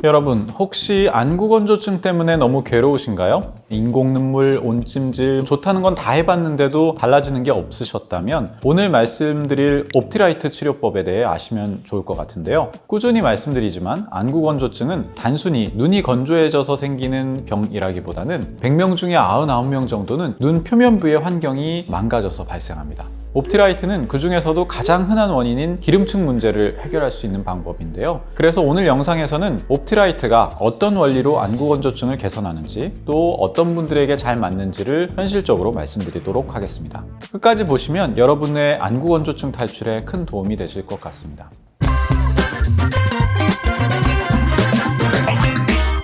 여러분, 혹시 안구건조증 때문에 너무 괴로우신가요? 인공눈물, 온찜질, 좋다는 건 다 해봤는데도 달라지는 게 없으셨다면 오늘 말씀드릴 옵티라이트 치료법에 대해 아시면 좋을 것 같은데요. 꾸준히 말씀드리지만 안구건조증은 단순히 눈이 건조해져서 생기는 병이라기보다는 100명 중에 99명 정도는 눈 표면부의 환경이 망가져서 발생합니다. 옵티라이트는 그 중에서도 가장 흔한 원인인 기름층 문제를 해결할 수 있는 방법인데요. 그래서 오늘 영상에서는 옵티라이트가 어떤 원리로 안구건조증을 개선하는지, 또 어떤 분들에게 잘 맞는지를 현실적으로 말씀드리도록 하겠습니다. 끝까지 보시면 여러분의 안구건조증 탈출에 큰 도움이 되실 것 같습니다.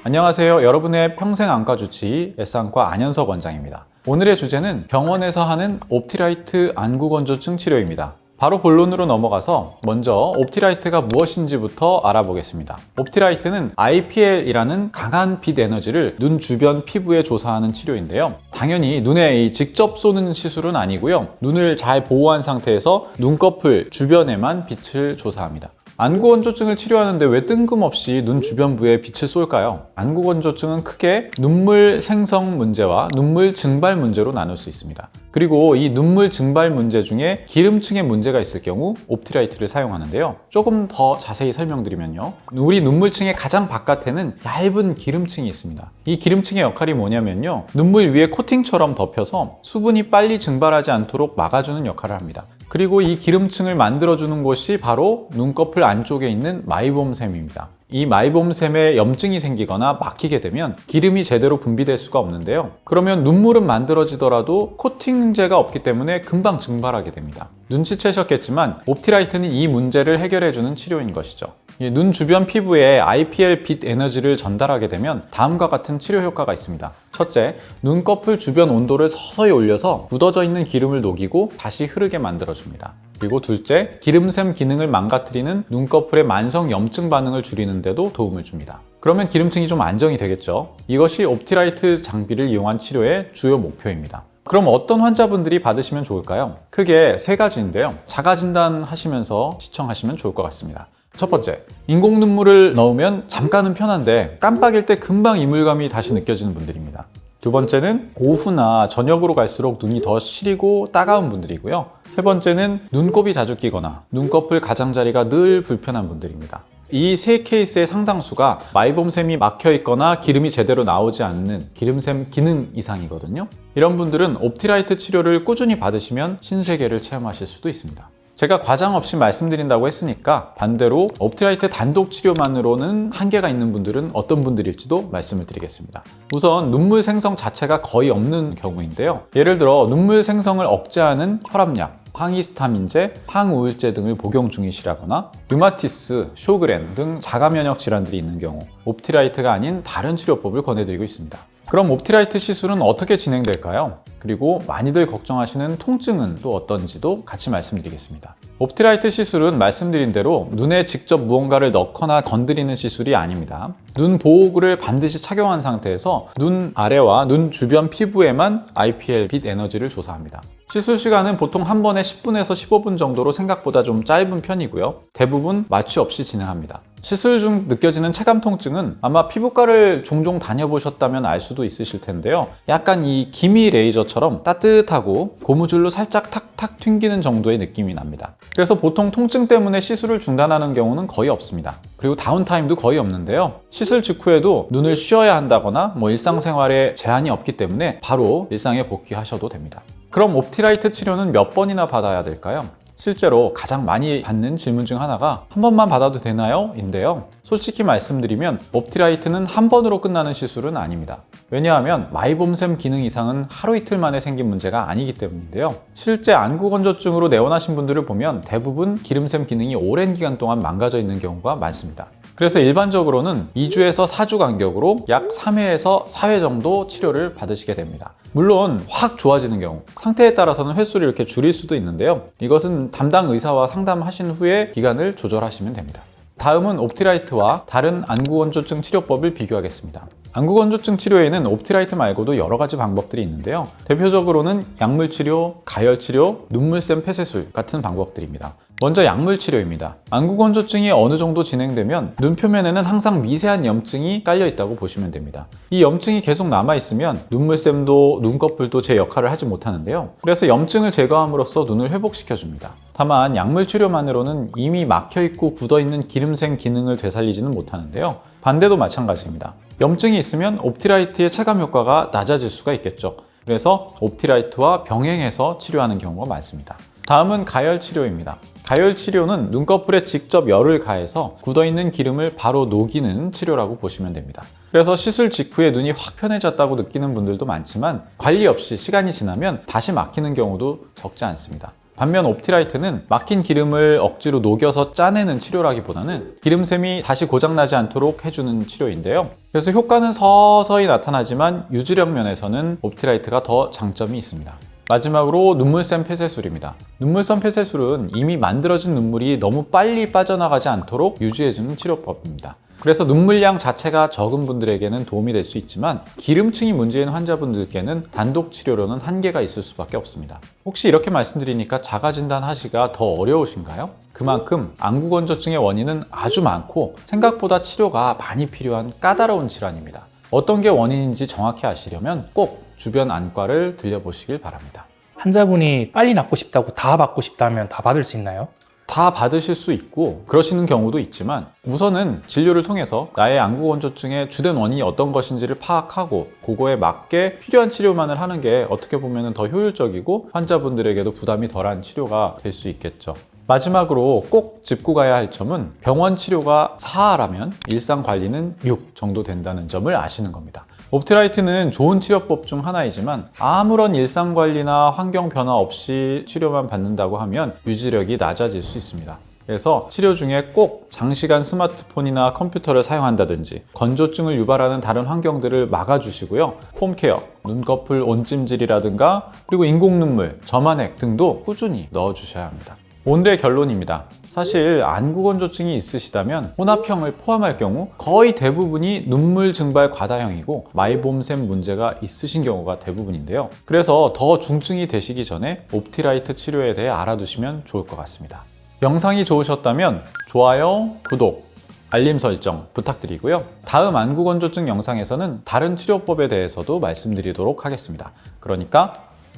안녕하세요. 여러분의 평생 안과 주치의 S안과 안현석 원장입니다. 오늘의 주제는 병원에서 하는 옵티라이트 안구건조증 치료입니다. 바로 본론으로 넘어가서 먼저 옵티라이트가 무엇인지부터 알아보겠습니다. 옵티라이트는 IPL이라는 강한 빛 에너지를 눈 주변 피부에 조사하는 치료인데요. 당연히 눈에 직접 쏘는 시술은 아니고요. 눈을 잘 보호한 상태에서 눈꺼풀 주변에만 빛을 조사합니다. 안구건조증을 치료하는데 왜 뜬금없이 눈 주변부에 빛을 쏠까요? 안구건조증은 크게 눈물 생성 문제와 눈물 증발 문제로 나눌 수 있습니다. 그리고 이 눈물 증발 문제 중에 기름층에 문제가 있을 경우 옵티라이트를 사용하는데요. 조금 더 자세히 설명드리면요. 우리 눈물층의 가장 바깥에는 얇은 기름층이 있습니다. 이 기름층의 역할이 뭐냐면요. 눈물 위에 코팅처럼 덮여서 수분이 빨리 증발하지 않도록 막아주는 역할을 합니다. 그리고 이 기름층을 만들어주는 곳이 바로 눈꺼풀 안쪽에 있는 마이봄샘입니다. 이 마이봄샘에 염증이 생기거나 막히게 되면 기름이 제대로 분비될 수가 없는데요. 그러면 눈물은 만들어지더라도 코팅제가 없기 때문에 금방 증발하게 됩니다. 눈치채셨겠지만 옵티라이트는 이 문제를 해결해주는 치료인 것이죠. 눈 주변 피부에 IPL 빛 에너지를 전달하게 되면 다음과 같은 치료 효과가 있습니다. 첫째, 눈꺼풀 주변 온도를 서서히 올려서 굳어져 있는 기름을 녹이고 다시 흐르게 만들어줍니다. 그리고 둘째, 기름샘 기능을 망가뜨리는 눈꺼풀의 만성 염증 반응을 줄이는 데도 도움을 줍니다. 그러면 기름층이 좀 안정이 되겠죠. 이것이 옵티라이트 장비를 이용한 치료의 주요 목표입니다. 그럼 어떤 환자분들이 받으시면 좋을까요? 크게 세 가지인데요. 자가 진단하시면서 시청하시면 좋을 것 같습니다. 첫 번째, 인공 눈물을 넣으면 잠깐은 편한데 깜빡일 때 금방 이물감이 다시 느껴지는 분들입니다. 두 번째는 오후나 저녁으로 갈수록 눈이 더 시리고 따가운 분들이고요. 세 번째는 눈곱이 자주 끼거나 눈꺼풀 가장자리가 늘 불편한 분들입니다. 이 세 케이스의 상당수가 마이봄샘이 막혀 있거나 기름이 제대로 나오지 않는 기름샘 기능 이상이거든요. 이런 분들은 옵티라이트 치료를 꾸준히 받으시면 신세계를 체험하실 수도 있습니다. 제가 과장 없이 말씀드린다고 했으니까 반대로 옵티라이트 단독 치료만으로는 한계가 있는 분들은 어떤 분들일지도 말씀을 드리겠습니다. 우선 눈물 생성 자체가 거의 없는 경우인데요. 예를 들어 눈물 생성을 억제하는 혈압약, 항히스타민제, 항우울제 등을 복용 중이시라거나 류마티스, 쇼그렌 등 자가면역 질환들이 있는 경우 옵티라이트가 아닌 다른 치료법을 권해드리고 있습니다. 그럼 옵티라이트 시술은 어떻게 진행될까요? 그리고 많이들 걱정하시는 통증은 또 어떤지도 같이 말씀드리겠습니다. 옵티라이트 시술은 말씀드린 대로 눈에 직접 무언가를 넣거나 건드리는 시술이 아닙니다. 눈 보호구를 반드시 착용한 상태에서 눈 아래와 눈 주변 피부에만 IPL 빛 에너지를 조사합니다. 시술 시간은 보통 한 번에 10분에서 15분 정도로 생각보다 좀 짧은 편이고요. 대부분 마취 없이 진행합니다. 시술 중 느껴지는 체감 통증은 아마 피부과를 종종 다녀보셨다면 알 수도 있으실 텐데요. 약간 이 기미 레이저처럼 따뜻하고 고무줄로 살짝 탁탁 튕기는 정도의 느낌이 납니다. 그래서 보통 통증 때문에 시술을 중단하는 경우는 거의 없습니다. 그리고 다운타임도 거의 없는데요. 시술 직후에도 눈을 쉬어야 한다거나 일상생활에 제한이 없기 때문에 바로 일상에 복귀하셔도 됩니다. 그럼 옵티라이트 치료는 몇 번이나 받아야 될까요? 실제로 가장 많이 받는 질문 중 하나가 한 번만 받아도 되나요? 인데요. 솔직히 말씀드리면 옵티라이트는 한 번으로 끝나는 시술은 아닙니다. 왜냐하면 마이봄샘 기능 이상은 하루 이틀 만에 생긴 문제가 아니기 때문인데요. 실제 안구건조증으로 내원하신 분들을 보면 대부분 기름샘 기능이 오랜 기간 동안 망가져 있는 경우가 많습니다. 그래서 일반적으로는 2주에서 4주 간격으로 약 3회에서 4회 정도 치료를 받으시게 됩니다. 물론 확 좋아지는 경우, 상태에 따라서는 횟수를 이렇게 줄일 수도 있는데요. 이것은 담당 의사와 상담하신 후에 기간을 조절하시면 됩니다. 다음은 옵티라이트와 다른 안구건조증 치료법을 비교하겠습니다. 안구건조증 치료에는 옵티라이트 말고도 여러 가지 방법들이 있는데요. 대표적으로는 약물치료, 가열치료, 눈물샘 폐쇄술 같은 방법들입니다. 먼저 약물 치료입니다. 안구건조증이 어느 정도 진행되면 눈 표면에는 항상 미세한 염증이 깔려 있다고 보시면 됩니다. 이 염증이 계속 남아있으면 눈물샘도 눈꺼풀도 제 역할을 하지 못하는데요. 그래서 염증을 제거함으로써 눈을 회복시켜줍니다. 다만 약물 치료만으로는 이미 막혀있고 굳어있는 기름생 기능을 되살리지는 못하는데요. 반대도 마찬가지입니다. 염증이 있으면 옵티라이트의 체감 효과가 낮아질 수가 있겠죠. 그래서 옵티라이트와 병행해서 치료하는 경우가 많습니다. 다음은 가열 치료입니다. 가열 치료는 눈꺼풀에 직접 열을 가해서 굳어있는 기름을 바로 녹이는 치료라고 보시면 됩니다. 그래서 시술 직후에 눈이 확 편해졌다고 느끼는 분들도 많지만 관리 없이 시간이 지나면 다시 막히는 경우도 적지 않습니다. 반면 옵티라이트는 막힌 기름을 억지로 녹여서 짜내는 치료라기보다는 기름샘이 다시 고장나지 않도록 해주는 치료인데요. 그래서 효과는 서서히 나타나지만 유지력 면에서는 옵티라이트가 더 장점이 있습니다. 마지막으로 눈물샘 폐쇄술입니다. 눈물샘 폐쇄술은 이미 만들어진 눈물이 너무 빨리 빠져나가지 않도록 유지해주는 치료법입니다. 그래서 눈물량 자체가 적은 분들에게는 도움이 될 수 있지만 기름층이 문제인 환자분들께는 단독 치료로는 한계가 있을 수밖에 없습니다. 혹시 이렇게 말씀드리니까 자가 진단하기가 더 어려우신가요? 그만큼 안구건조증의 원인은 아주 많고 생각보다 치료가 많이 필요한 까다로운 질환입니다. 어떤 게 원인인지 정확히 아시려면 꼭 주변 안과를 들려보시길 바랍니다. 환자분이 빨리 낫고 싶다고 다 받고 싶다면 다 받을 수 있나요? 다 받으실 수 있고 그러시는 경우도 있지만 우선은 진료를 통해서 나의 안구건조증의 주된 원인이 어떤 것인지를 파악하고 그거에 맞게 필요한 치료만을 하는 게 어떻게 보면 더 효율적이고 환자분들에게도 부담이 덜한 치료가 될 수 있겠죠. 마지막으로 꼭 짚고 가야 할 점은 병원 치료가 4라면 일상 관리는 6 정도 된다는 점을 아시는 겁니다. 옵티라이트는 좋은 치료법 중 하나이지만 아무런 일상 관리나 환경 변화 없이 치료만 받는다고 하면 유지력이 낮아질 수 있습니다. 그래서 치료 중에 꼭 장시간 스마트폰이나 컴퓨터를 사용한다든지 건조증을 유발하는 다른 환경들을 막아주시고요. 홈케어, 눈꺼풀 온찜질이라든가 그리고 인공눈물, 점안액 등도 꾸준히 넣어주셔야 합니다. 오늘의 결론입니다. 사실 안구건조증이 있으시다면 혼합형을 포함할 경우 거의 대부분이 눈물 증발 과다형이고 마이봄샘 문제가 있으신 경우가 대부분인데요. 그래서 더 중증이 되시기 전에 옵티라이트 치료에 대해 알아두시면 좋을 것 같습니다. 영상이 좋으셨다면 좋아요, 구독, 알림 설정 부탁드리고요. 다음 안구건조증 영상에서는 다른 치료법에 대해서도 말씀드리도록 하겠습니다. 그러니까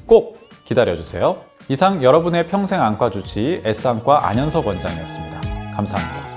꼭 기다려주세요. 이상 여러분의 평생 안과 주치의 S안과 안현석 원장이었습니다. 감사합니다.